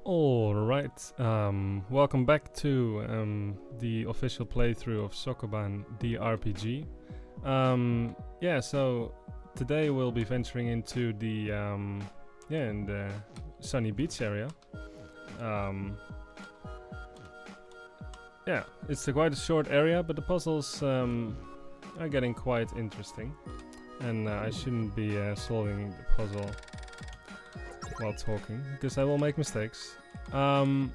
Alright, welcome back to the official playthrough of Sokoban, the RPG. Yeah, so today we'll be venturing into the, in the sunny beach area. Yeah, it's quite a short area, but the puzzles are getting quite interesting. And I shouldn't be solving the puzzle while talking, because I will make mistakes. So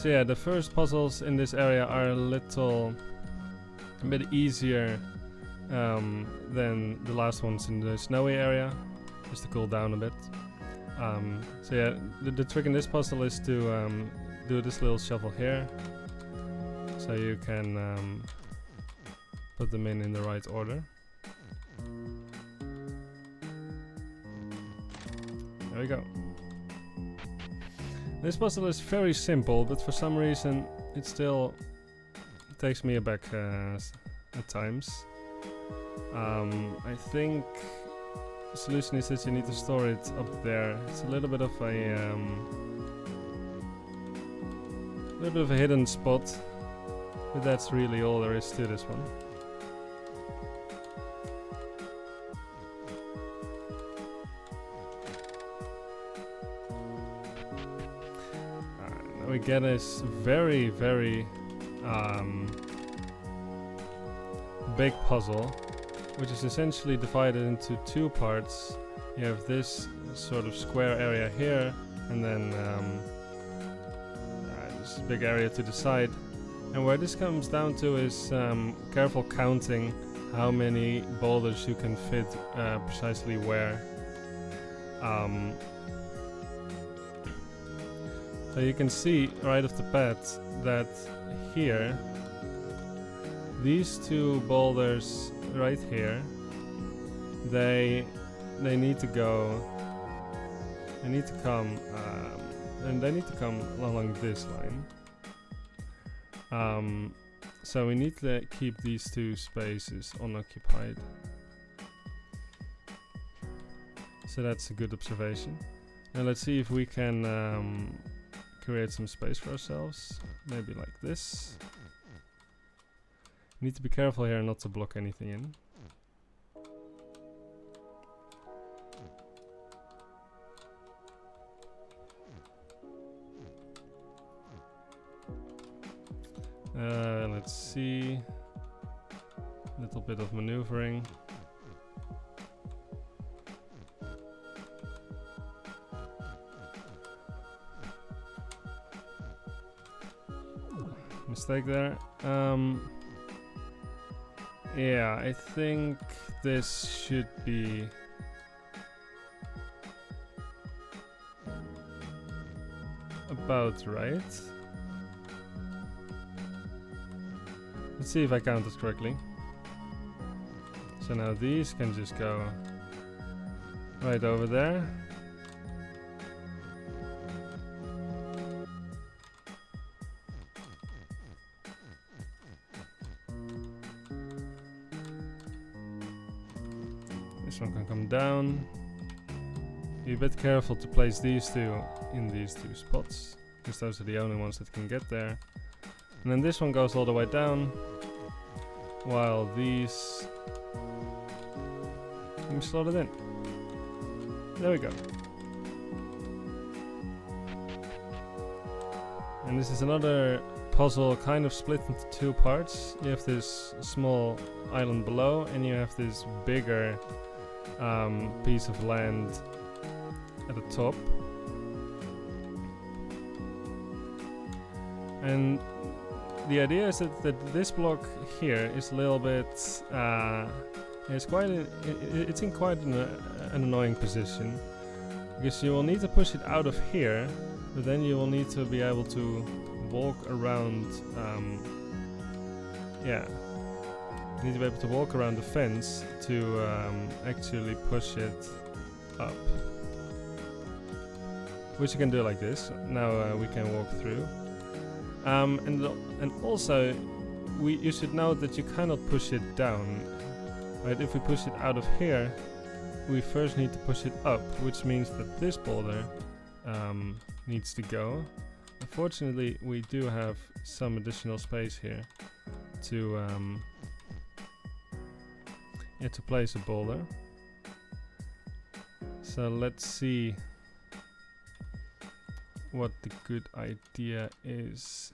yeah, the first puzzles in this area are a bit easier than the last ones in the snowy area, just to cool down a bit. So yeah, the trick in this puzzle is to do this little shuffle here, so you can put them in the right order. There we go. This puzzle is very simple, but for some reason it still takes me aback at times. I think the solution is that you need to store it up there. It's a little bit of a hidden spot, but that's really all there is to this one. We get this very big puzzle, which is essentially divided into two parts. You have this sort of square area here, and then this big area to the side. And where this comes down to is careful counting how many boulders you can fit precisely where. So you can see right off the bat that here, these two boulders right here, they need to go. They need to come, and they need to come along this line. So we need to keep these two spaces unoccupied. So that's a good observation. And let's see if we can create some space for ourselves, maybe like this. Need to be careful here not to block anything in. Let's see. A little bit of maneuvering. Mistake there. Yeah, I think this should be about right. Let's see if I counted correctly. So now these can just go right over there. This one can come down. Be a bit careful to place these two in these two spots, because those are the only ones that can get there. And then this one goes all the way down, while these can be slotted in. There we go. And this is another puzzle kind of split into two parts. You have this small island below, and you have this bigger piece of land at the top. And the idea is that this block here is a little bit it's in quite an annoying position, because you will need to push it out of here, but then you will need to be able to walk around. You need to be able to walk around the fence to actually push it up, which you can do like this. Now we can walk through. And also, you should note that you cannot push it down. Right? If we push it out of here, we first need to push it up, which means that this boulder needs to go. Unfortunately, we do have some additional space here to to place a boulder. So let's see what the good idea is.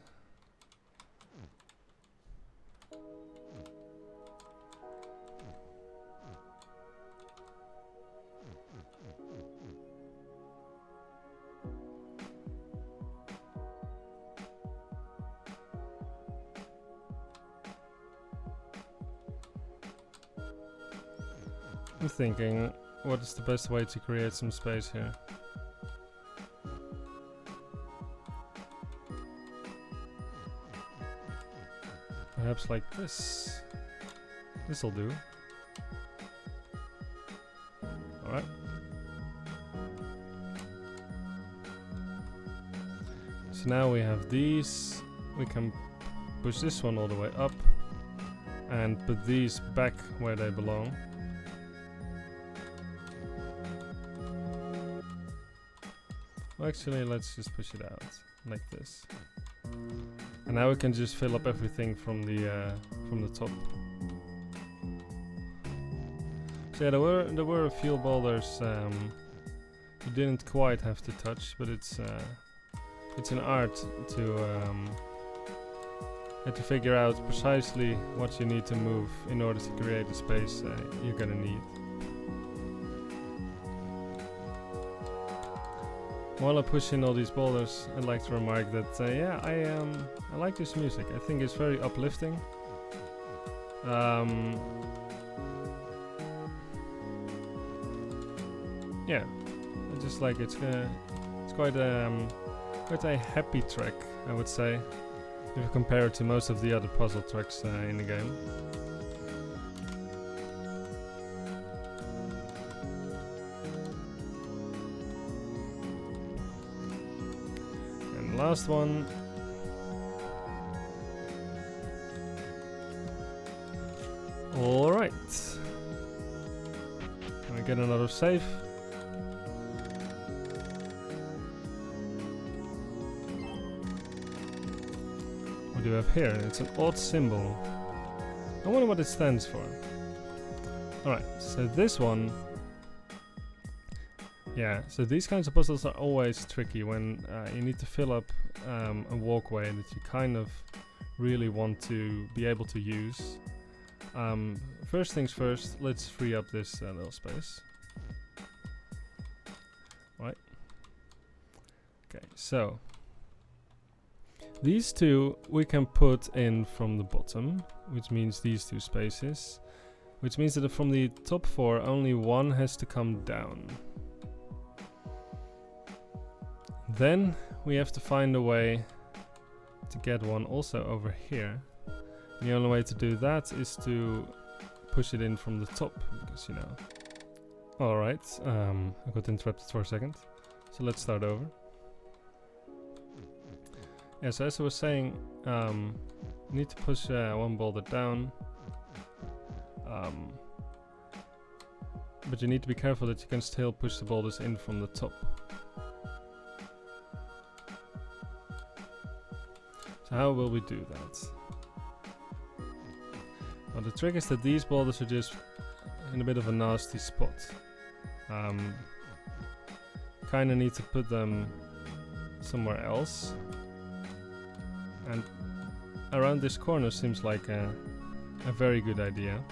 I'm thinking, what is the best way to create some space here? Perhaps like this. This'll do. Alright. So now we have these. We can push this one all the way up and put these back where they belong. Well, actually, let's just push it out like this. And now we can just fill up everything from the top. So yeah, there were a few boulders you didn't quite have to touch, but it's an art to figure out precisely what you need to move in order to create the space you're gonna need. While I push in all these boulders, I'd like to remark that yeah, I like this music. I think it's very uplifting. Yeah, I just like it's quite a happy track, I would say, if you compare it to most of the other puzzle tracks in the game. Last one. Alright. Can we get another save? What do we have here? It's an odd symbol. I wonder what it stands for. Alright, so this one. Yeah, so these kinds of puzzles are always tricky when you need to fill up a walkway that you kind of really want to be able to use. First things first, let's free up this little space. Right. Okay, so these two we can put in from the bottom, which means these two spaces, which means that from the top four only one has to come down. Then we have to find a way to get one also over here. And the only way to do that is to push it in from the top, because, you know. Alright, I got interrupted for a second. So let's start over. Yeah, so as I was saying, you need to push one boulder down. But you need to be careful that you can still push the boulders in from the top. So how will we do that? Well, the trick is that these boulders are just in a bit of a nasty spot. Kinda need to put them somewhere else. And around this corner seems like a very good idea.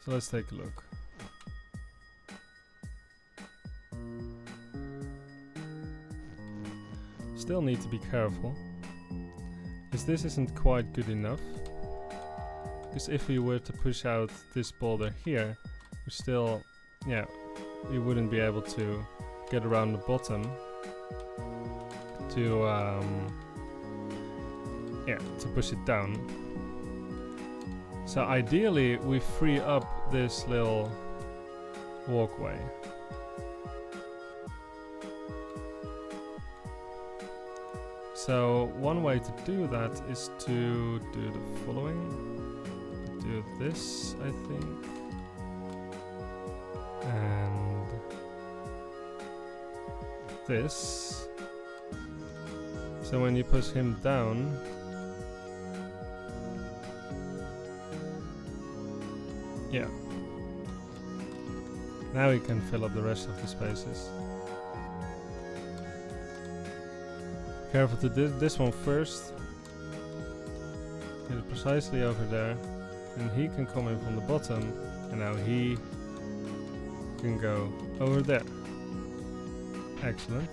So let's take a look. Still need to be careful, because this isn't quite good enough. Because if we were to push out this boulder here, we still, yeah, we wouldn't be able to get around the bottom to, yeah, to push it down. So ideally, we free up this little walkway. So one way to do that is to do the following. Do this, I think. And this. So when you push him down, yeah. Now we can fill up the rest of the spaces. Careful to do this one first. Get it precisely over there. And he can come in from the bottom. And now he can go over there. Excellent.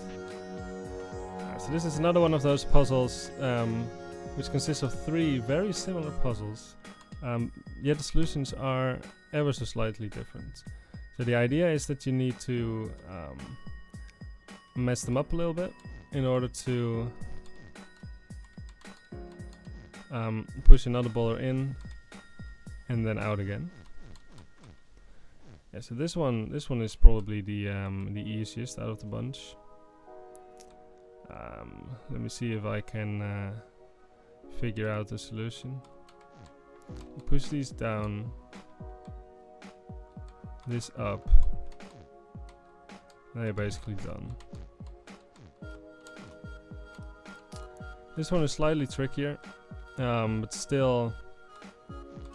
So this is another one of those puzzles which consists of 3 very similar puzzles. Yet the solutions are ever so slightly different. So the idea is that you need to mess them up a little bit in order to push another boulder in and then out again. Yeah, so this one is probably the easiest out of the bunch. Let me see if I can figure out the solution. You push these down, this up. Now you're basically done. This one is slightly trickier, but still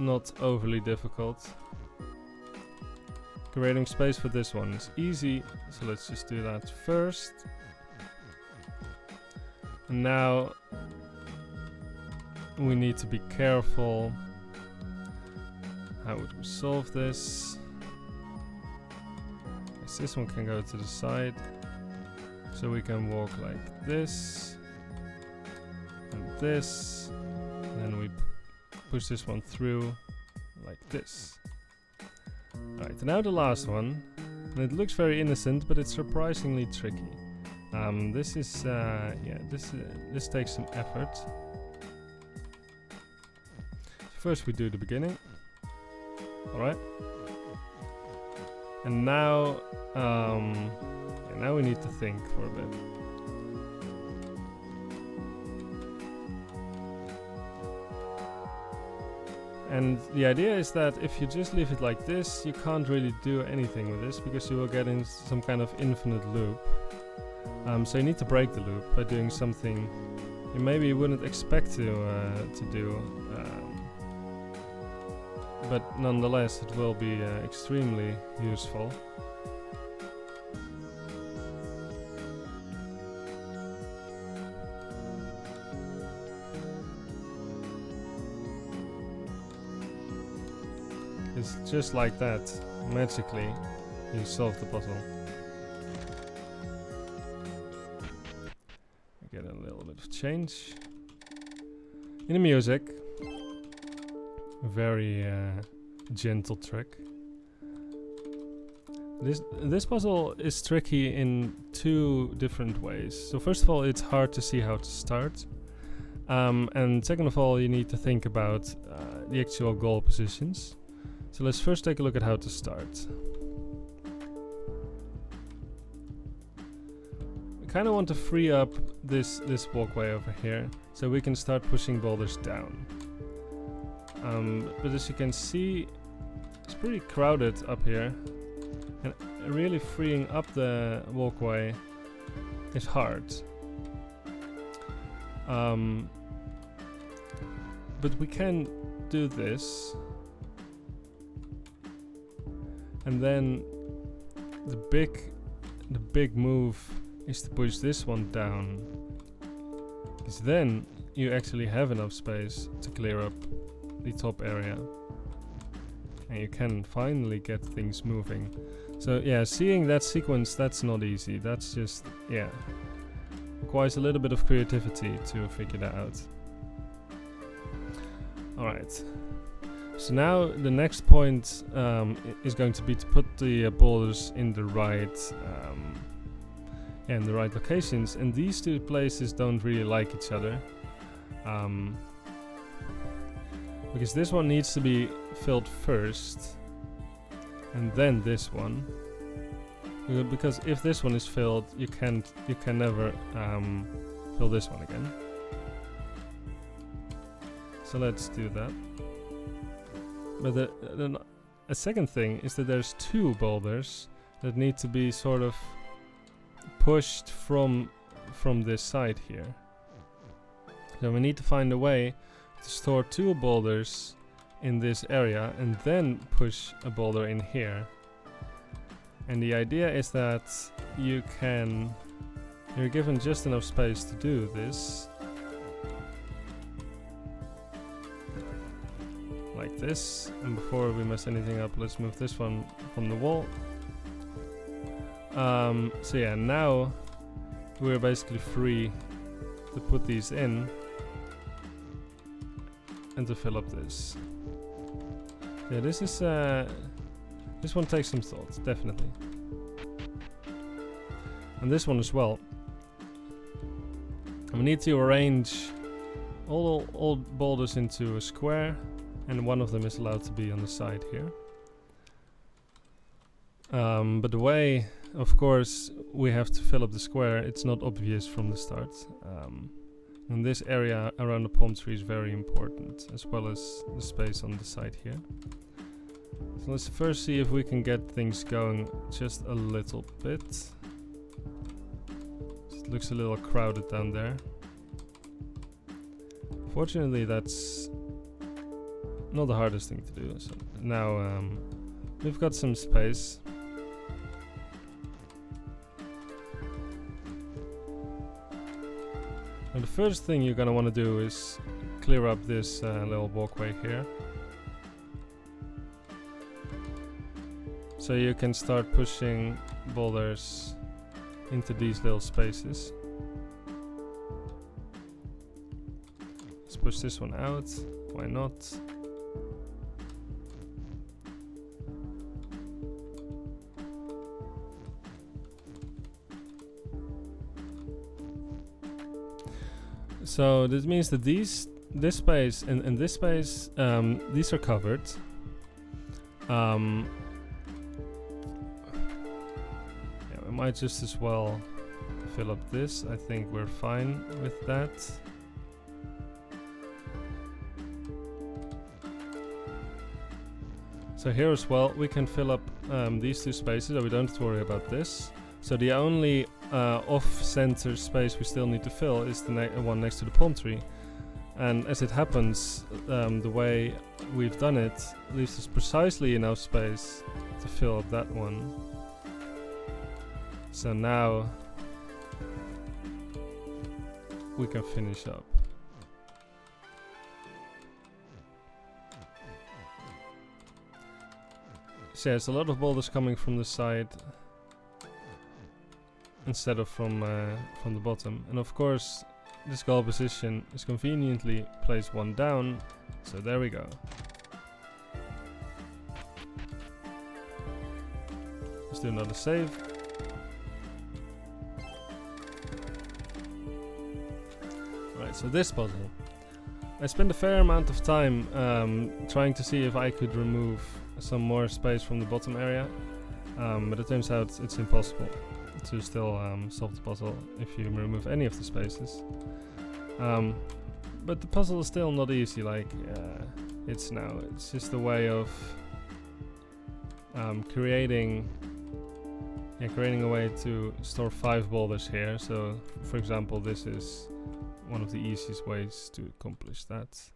not overly difficult. Creating space for this one is easy, so let's just do that first. And now we need to be careful. How would we solve this? Yes, this one can go to the side, so we can walk like this and this, and then we push this one through like this. Alright, now the last one, and it looks very innocent, but it's surprisingly tricky. This is this takes some effort. First we do the beginning. Alright. And now now we need to think for a bit. And the idea is that if you just leave it like this, you can't really do anything with this because you will get in some kind of infinite loop. So you need to break the loop by doing something you maybe wouldn't expect to do. But nonetheless, it will be extremely useful. It's just like that, magically, you solve the puzzle. Get a little bit of change in the music. Very gentle trick. This puzzle is tricky in 2 different ways. So first of all, it's hard to see how to start. And second of all, you need to think about the actual goal positions. So let's first take a look at how to start. We kind of want to free up this walkway over here, so we can start pushing boulders down. But as you can see, it's pretty crowded up here, and really freeing up the walkway is hard. But we can do this. And then the big move is to push this one down, because then you actually have enough space to clear up the top area, and you can finally get things moving. So yeah, seeing that sequence, that's not easy. That's just, yeah, requires a little bit of creativity to figure that out. Alright. So now the next point is going to be to put the boulders in the right locations, and these 2 places don't really like each other, because this one needs to be filled first, and then this one, because if this one is filled, you can never fill this one again. So let's do that. But a second thing is that there's 2 boulders that need to be sort of pushed from this side here. So we need to find a way to store 2 boulders in this area and then push a boulder in here. And the idea is that you're given just enough space to do this. Like this. And before we mess anything up, let's move this one from the wall. So yeah, now we're basically free to put these in and to fill up this. Yeah, this is this one takes some thought, definitely. And this one as well. And we need to arrange all boulders into a square, and one of them is allowed to be on the side here. But the way, of course, we have to fill up the square, it's not obvious from the start. And this area around the palm tree is very important, as well as the space on the side here. So let's first see if we can get things going just a little bit. It looks a little crowded down there. Fortunately, that's not the hardest thing to do. So now we've got some space. And the first thing you're gonna want to do is clear up this little walkway here. So you can start pushing boulders into these little spaces. Let's push this one out. Why not? So this means that this space and this space, these are covered. Yeah, we might just as well fill up this. I think we're fine with that. So here as well, we can fill up these 2 spaces, so we don't have to worry about this. So the only off-center space we still need to fill is the one next to the palm tree. And as it happens, the way we've done it leaves us precisely enough space to fill up that one. So now we can finish up. So there's a lot of boulders coming from the side instead of from the bottom. And of course, this goal position is conveniently placed 1 down. So there we go. Let's do another save. Alright, so this puzzle. I spent a fair amount of time trying to see if I could remove some more space from the bottom area. But it turns out it's impossible to still solve the puzzle if you remove any of the spaces. But the puzzle is still not easy like it's now. It's just a way of creating a way to store 5 boulders here. So for example, this is one of the easiest ways to accomplish that.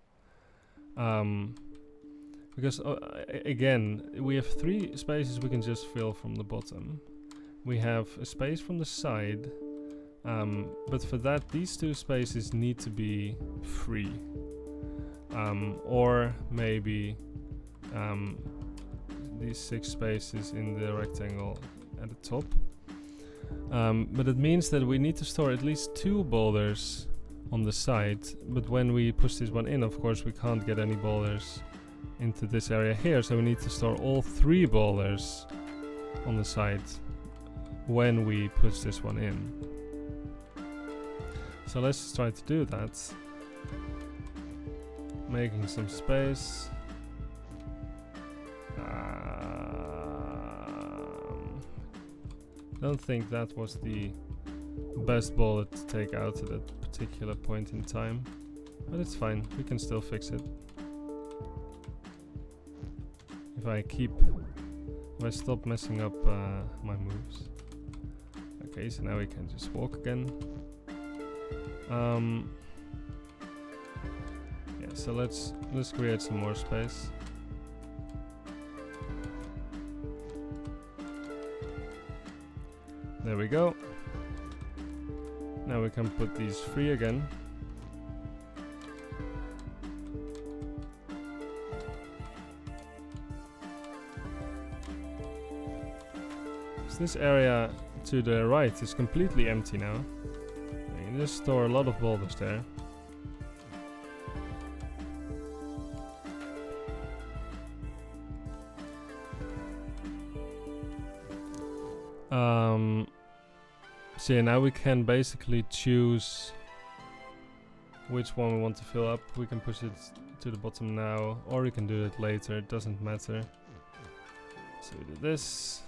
Because again, we have 3 spaces we can just fill from the bottom. We have a space from the side, but for that these 2 spaces need to be free. Or maybe these 6 spaces in the rectangle at the top. But it means that we need to store at least 2 boulders on the side, but when we push this one in, of course we can't get any boulders into this area here, so we need to store all 3 boulders on the side when we push this one in. So let's just try to do that. Making some space. Don't think that was the best bullet to take out at that particular point in time. But it's fine, we can still fix it. If I stop messing up my moves. Okay, so now we can just walk again. Yeah, so let's create some more space. There we go. Now we can put these free again. So this area to the right is completely empty now. You can just store a lot of boulders there. So yeah, now we can basically choose which one we want to fill up. We can push it to the bottom now, or we can do it later, it doesn't matter. So we do this.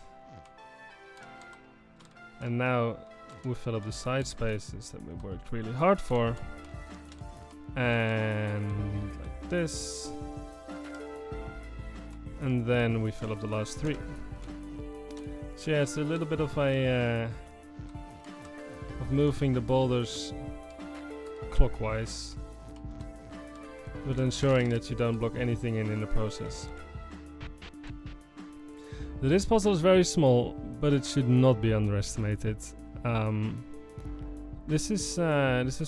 And now we fill up the side spaces that we worked really hard for. And like this. And then we fill up the last 3. So yeah, it's a little bit of a of moving the boulders clockwise, but ensuring that you don't block anything in the process. This puzzle is very small, but it should not be underestimated. This is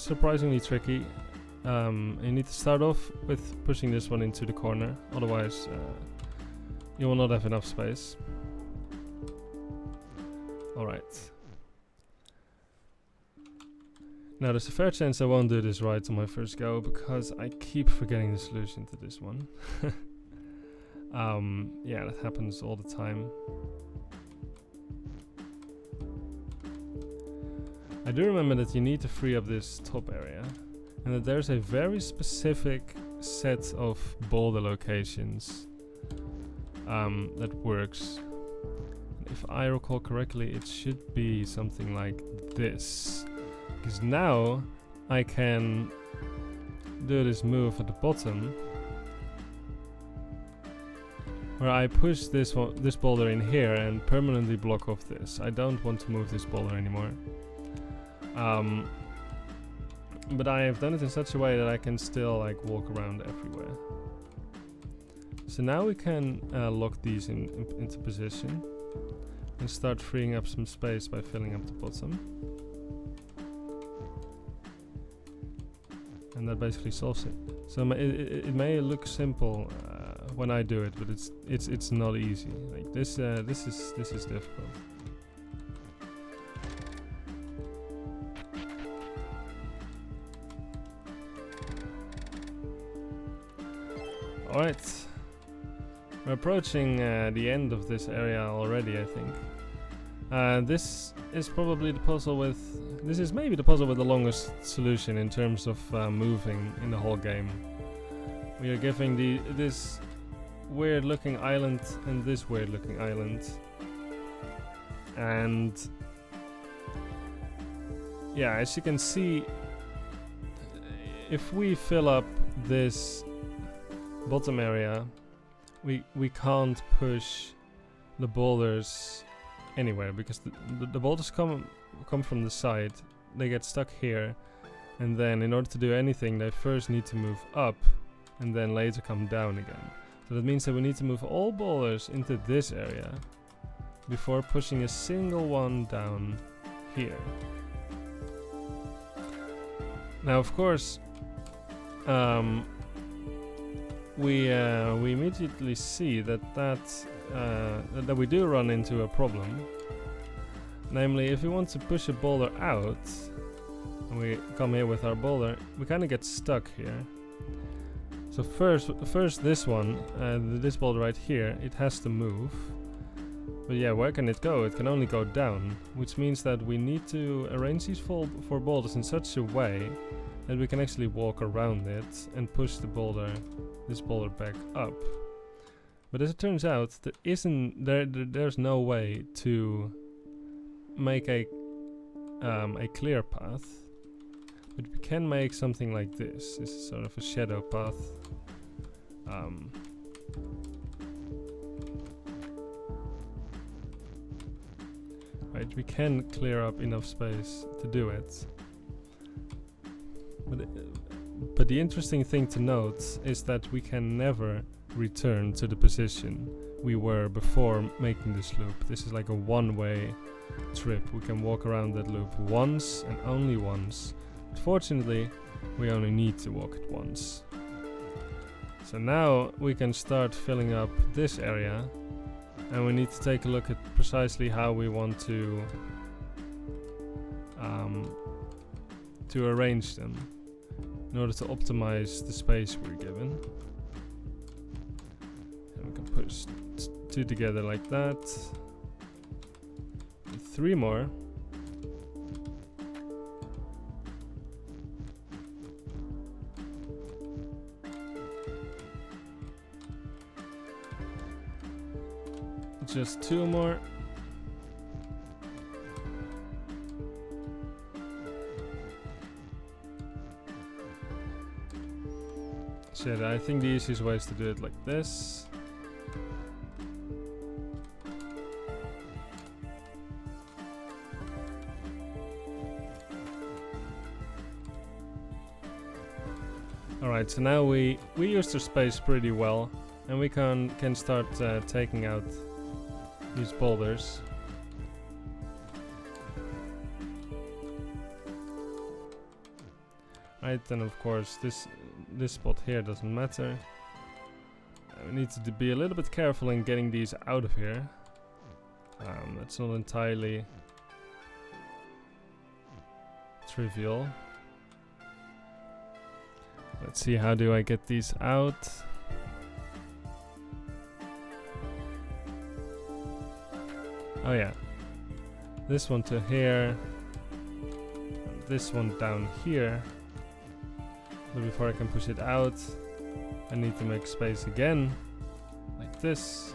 surprisingly tricky. You need to start off with pushing this one into the corner, otherwise you will not have enough space. Alright. Now there's a fair chance I won't do this right on my first go, because I keep forgetting the solution to this one. Yeah, that happens all the time. I do remember that you need to free up this top area, and that there's a very specific set of boulder locations that works. If I recall correctly, it should be something like this. Because now I can do this move at the bottom, where I push this boulder in here and permanently block off this. I don't want to move this boulder anymore. But I have done it in such a way that I can still like walk around everywhere. So now we can lock these into position and start freeing up some space by filling up the bottom. And that basically solves it. So it may look simple when I do it, but it's not easy. Like this is difficult. All right, we're approaching the end of this area already, I think. This is probably the puzzle with. This is maybe the puzzle with the longest solution in terms of moving in the whole game. We are giving this weird-looking island and this weird-looking island, and yeah, as you can see, if we fill up this bottom area, we can't push the boulders anywhere, because the boulders come from the side, they get stuck here, and then in order to do anything they first need to move up and then later come down again. So that means that we need to move all boulders into this area before pushing a single one down here. Now of course we immediately see that we do run into a problem. Namely, if we want to push a boulder out, and we come here with our boulder, we kind of get stuck here. So first this one, this boulder right here, it has to move. But yeah, where can it go? It can only go down, which means that we need to arrange these four boulders in such a way that we can actually walk around it and push this boulder back up. But as it turns out, there's no way to make a clear path. But we can make something like this. This is sort of a shadow path. Right, we can clear up enough space to do it. But the interesting thing to note is that we can never return to the position we were before making this loop. This is like a one-way trip. We can walk around that loop once and only once. But fortunately, we only need to walk it once. So now we can start filling up this area, and we need to take a look at precisely how we want to arrange them in order to optimize the space we're given. And we can push 2 together like that. And 3 more. Just 2 more. Shit, I think the easiest way is to do it like this. Alright, so now we used our space pretty well, and we can start taking out these boulders. Right, then of course this spot here doesn't matter. We need to be a little bit careful in getting these out of here. That's not entirely trivial. Let's see, how do I get these out? Oh yeah, this one to here, and this one down here. But before I can push it out, I need to make space again, like this.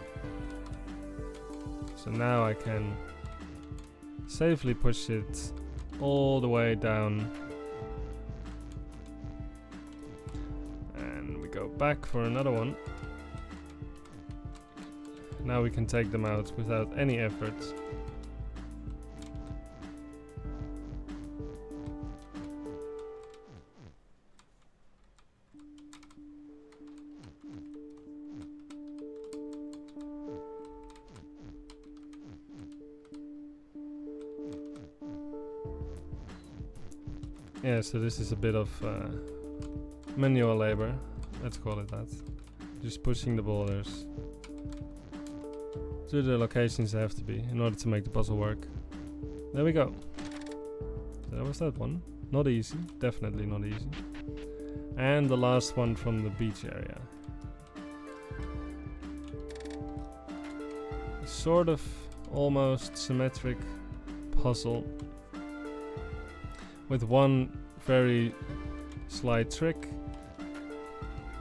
So now I can safely push it all the way down. And we go back for another one. Now we can take them out without any effort. Yeah, so this is a bit of manual labor, let's call it that. Just pushing the boulders to the locations they have to be in order to make the puzzle work. There we go. So that was that one. Not easy, definitely not easy. And the last one from the beach area. Sort of almost symmetric puzzle with one very slight trick.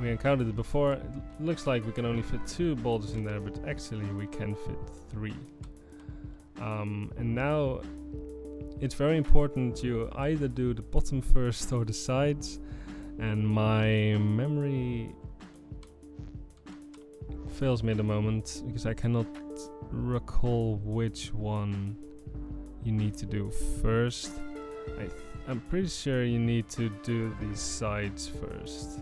We encountered it before. It looks like we can only fit 2 boulders in there, but actually we can fit 3. And now it's very important you either do the bottom first or the sides, and my memory fails me at the moment because I cannot recall which one you need to do first. I'm pretty sure you need to do these sides first.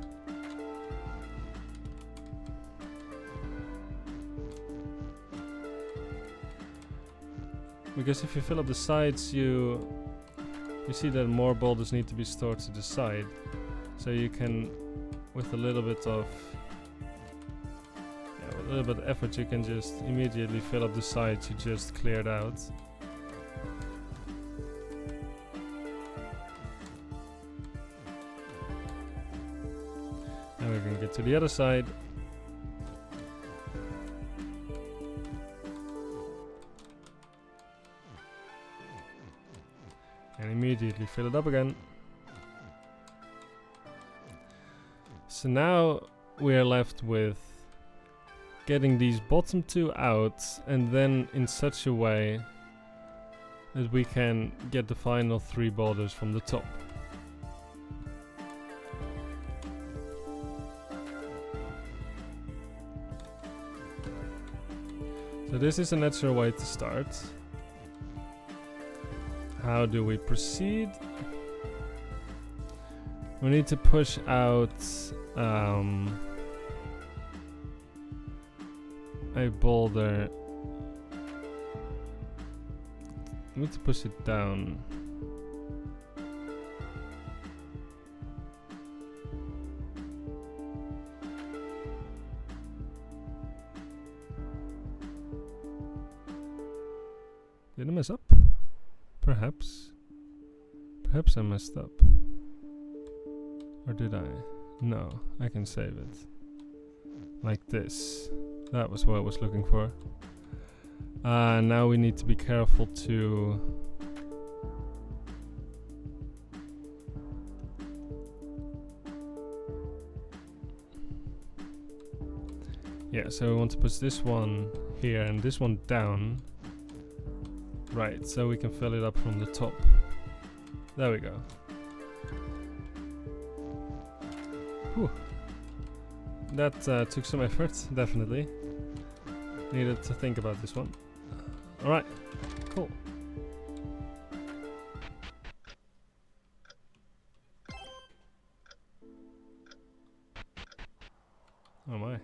Because if you fill up the sides, you see that more boulders need to be stored to the side. So you can, with a little bit of effort, you can just immediately fill up the sides you just cleared out. Now we can get to the other side. And immediately fill it up again. So now we are left with getting these bottom 2 out, and then in such a way that we can get the final 3 boulders from the top. So this is a natural way to start. How do we proceed? We need to push out a boulder. We need to push it down. Did I mess up? Perhaps. Perhaps I messed up. Or did I? No, I can save it. Like this. That was what I was looking for. Now we need to be careful to... Yeah, so we want to push this one here and this one down. Right, so we can fill it up from the top. There we go. Whew. That took some effort, definitely. Needed to think about this one. Alright, cool. Oh my,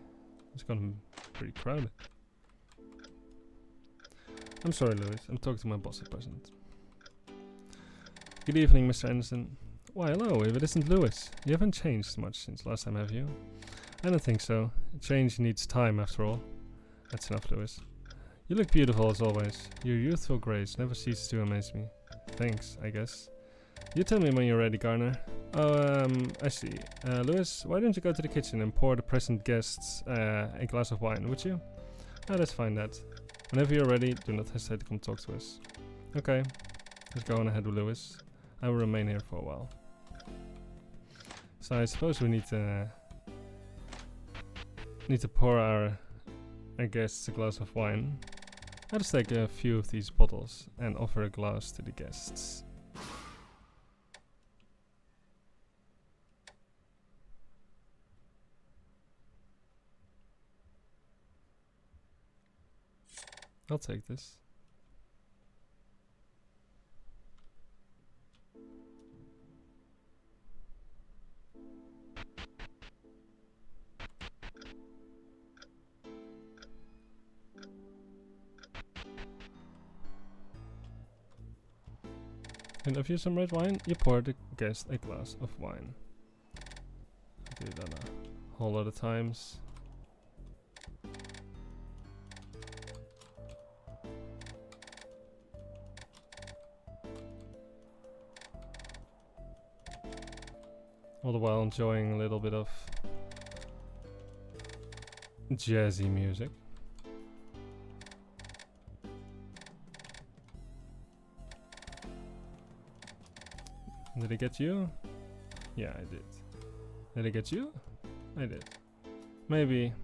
it's gotten pretty crowded. I'm sorry, Lewis. I'm talking to my boss at present. Good evening, Mr. Anderson. Why, hello, if it isn't Lewis. You haven't changed much since last time, have you? I don't think so. Change needs time, after all. That's enough, Lewis. You look beautiful as always. Your youthful grace never ceases to amaze me. Thanks, I guess. You tell me when you're ready, Garner. Oh, I see. Lewis, why don't you go to the kitchen and pour the present guests a glass of wine, would you? Oh, let's find that. Whenever you're ready, do not hesitate to come talk to us. Okay, let's go on ahead with Lewis. I will remain here for a while. So I suppose we need to pour our guests a glass of wine. I'll just take a few of these bottles and offer a glass to the guests. I'll take this. And if you some red wine, you pour the guest a glass of wine. I do that a whole lot of times. All the while enjoying a little bit of jazzy music. Did I get you? Yeah, I did. Did I get you? I did. Maybe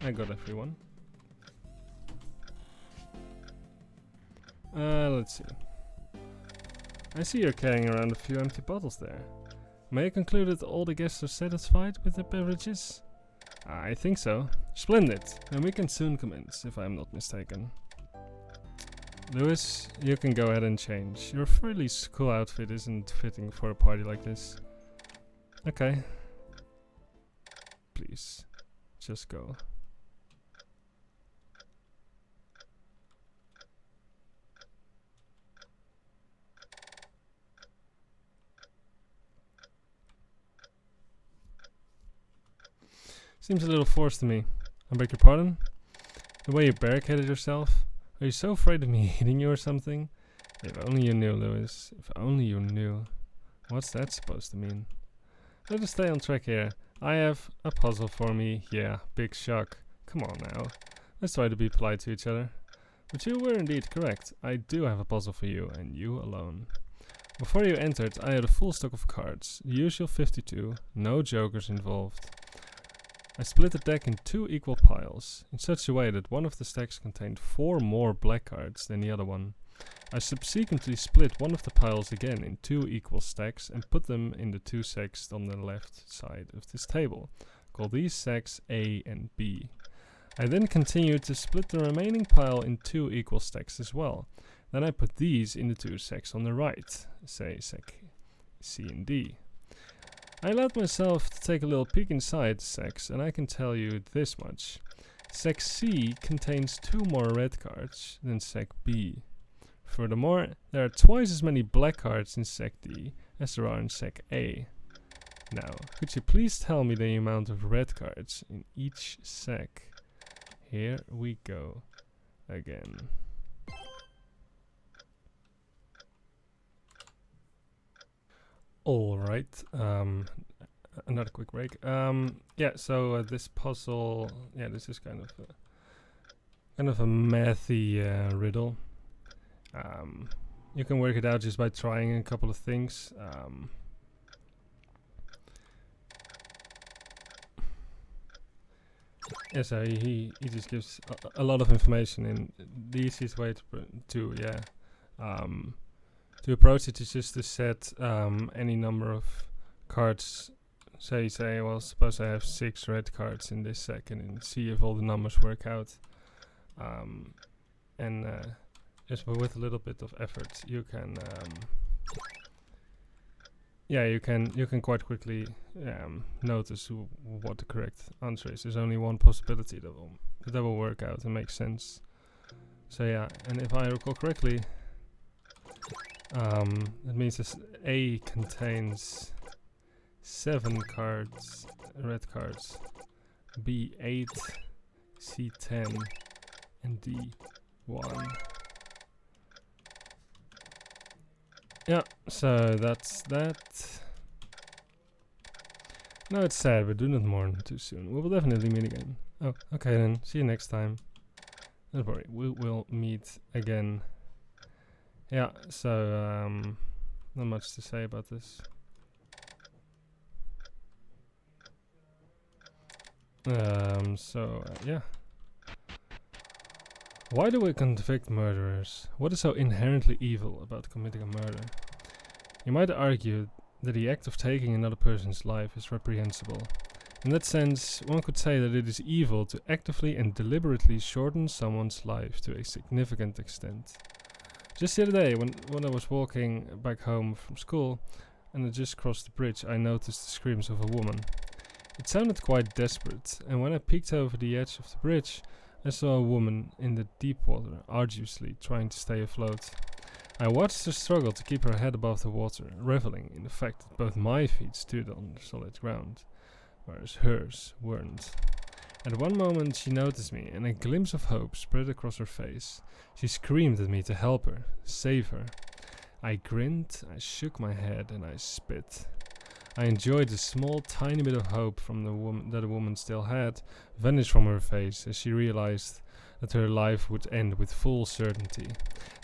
I got everyone. Let's see. I see you're carrying around a few empty bottles there. May I conclude that all the guests are satisfied with their beverages? I think so. Splendid. And we can soon commence, if I'm not mistaken. Lewis, you can go ahead and change. Your frilly school outfit isn't fitting for a party like this. Okay. Please, just go. Seems a little forced to me. I beg your pardon? The way you barricaded yourself? Are you so afraid of me hitting you or something? If only you knew, Lewis. If only you knew. What's that supposed to mean? Let us stay on track here. I have a puzzle for me. Yeah, big shock. Come on now. Let's try to be polite to each other. But you were indeed correct. I do have a puzzle for you, and you alone. Before you entered, I had a full stock of cards. The usual 52. No jokers involved. I split the deck in 2 equal piles, in such a way that one of the stacks contained 4 more black cards than the other one. I subsequently split one of the piles again in 2 equal stacks and put them in the 2 sacks on the left side of this table. Call these sacks A and B. I then continue to split the remaining pile in 2 equal stacks as well. Then I put these in the 2 sacks on the right, say sack C and D. I allowed myself to take a little peek inside the sacks, and I can tell you this much. Sack C contains 2 more red cards than sack B. Furthermore, there are twice as many black cards in sack D as there are in sack A. Now, could you please tell me the amount of red cards in each sack? Here we go again. Alright, another quick break. Yeah, so this puzzle, yeah, this is kind of a mathy riddle. You can work it out just by trying a couple of things. Yeah, so he just gives a lot of information, and the easiest way to approach it is just to set any number of cards. Say, well, suppose I have 6 red cards in this sack, and see if all the numbers work out. Just with a little bit of effort, you can, you can quite quickly notice what the correct answer is. There's only one possibility that will work out and make sense. So yeah, and if I recall correctly, that means this A contains 7 cards, red cards, B 8, C 10, and D 1. Yeah, so that's that. No, it's sad, but do not mourn too soon. We will definitely meet again. Oh, okay then. See you next time. Don't worry, we will meet again. Yeah, so not much to say about this. Yeah. Why do we convict murderers? What is so inherently evil about committing a murder? You might argue that the act of taking another person's life is reprehensible. In that sense, one could say that it is evil to actively and deliberately shorten someone's life to a significant extent. Just the other day, when I was walking back home from school and I just crossed the bridge, I noticed the screams of a woman. It sounded quite desperate, and when I peeked over the edge of the bridge, I saw a woman in the deep water, arduously trying to stay afloat. I watched her struggle to keep her head above the water, reveling in the fact that both my feet stood on solid ground, whereas hers weren't. At one moment she noticed me, and a glimpse of hope spread across her face. She screamed at me to help her, save her. I grinned, I shook my head, and I spit. I enjoyed the small, tiny bit of hope from that the woman still had vanish from her face as she realized that her life would end with full certainty,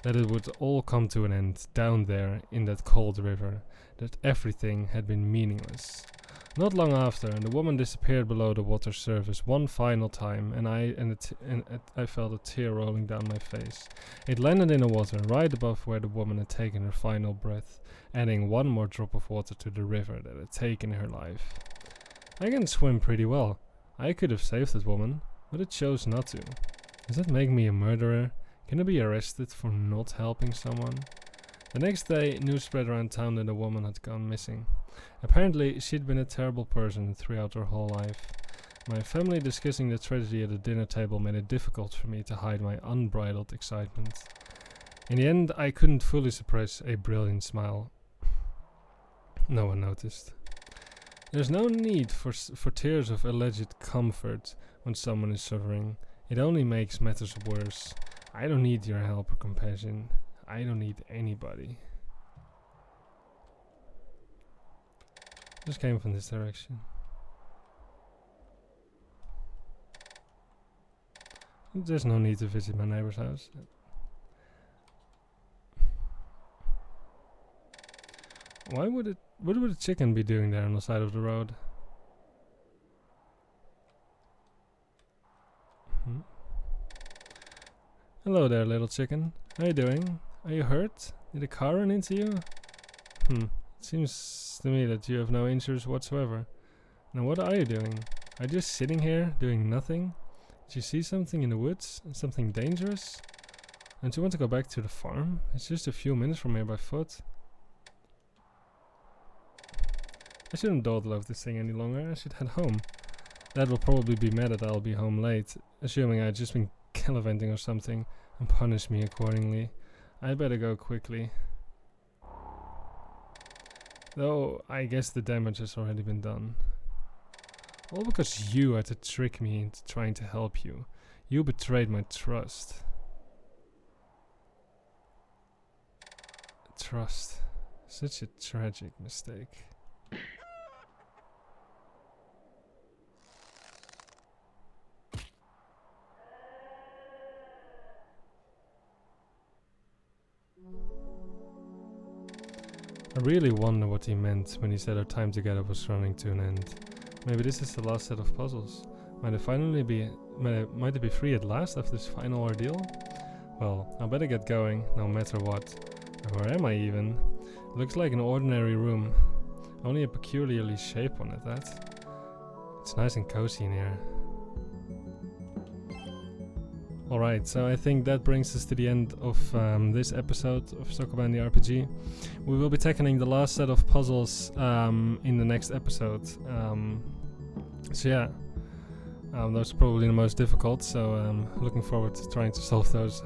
that it would all come to an end down there in that cold river, that everything had been meaningless. Not long after, the woman disappeared below the water's surface one final time, and I felt a tear rolling down my face. It landed in the water right above where the woman had taken her final breath, adding one more drop of water to the river that had taken her life. I can swim pretty well. I could have saved that woman, but it chose not to. Does that make me a murderer? Can I be arrested for not helping someone? The next day, news spread around town that a woman had gone missing. Apparently, she'd been a terrible person throughout her whole life. My family discussing the tragedy at the dinner table made it difficult for me to hide my unbridled excitement. In the end, I couldn't fully suppress a brilliant smile. No one noticed. There's no need for tears of alleged comfort when someone is suffering. It only makes matters worse. I don't need your help or compassion. I don't need anybody. Just came from this direction. There's no need to visit my neighbor's house. What would a chicken be doing there on the side of the road? Hello there, little chicken. How you doing? Are you hurt? Did a car run into you? It seems to me that you have no injuries whatsoever. Now what are you doing? Are you just sitting here, doing nothing? Did you see something in the woods? Something dangerous? Don't you want to go back to the farm? It's just a few minutes from here by foot. I shouldn't dawdle over this thing any longer. I should head home. Dad will probably be mad that I'll be home late, assuming I'd just been gallivanting or something, and punish me accordingly. I better go quickly. Though, I guess the damage has already been done. All because you had to trick me into trying to help you. You betrayed my trust. Trust. Such a tragic mistake. I really wonder what he meant when he said our time together was running to an end. Maybe this is the last set of puzzles. Might it be free at last after this final ordeal? Well, I better get going, no matter what. Where am I even? It looks like an ordinary room. Only a peculiarly shape on it, that. It's nice and cozy in here. Alright, so I think that brings us to the end of this episode of Sokoban the RPG. We will be tackling the last set of puzzles in the next episode. So yeah, those are probably the most difficult, so looking forward to trying to solve those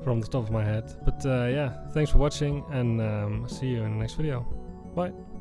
from the top of my head. But yeah, thanks for watching, and see you in the next video. Bye!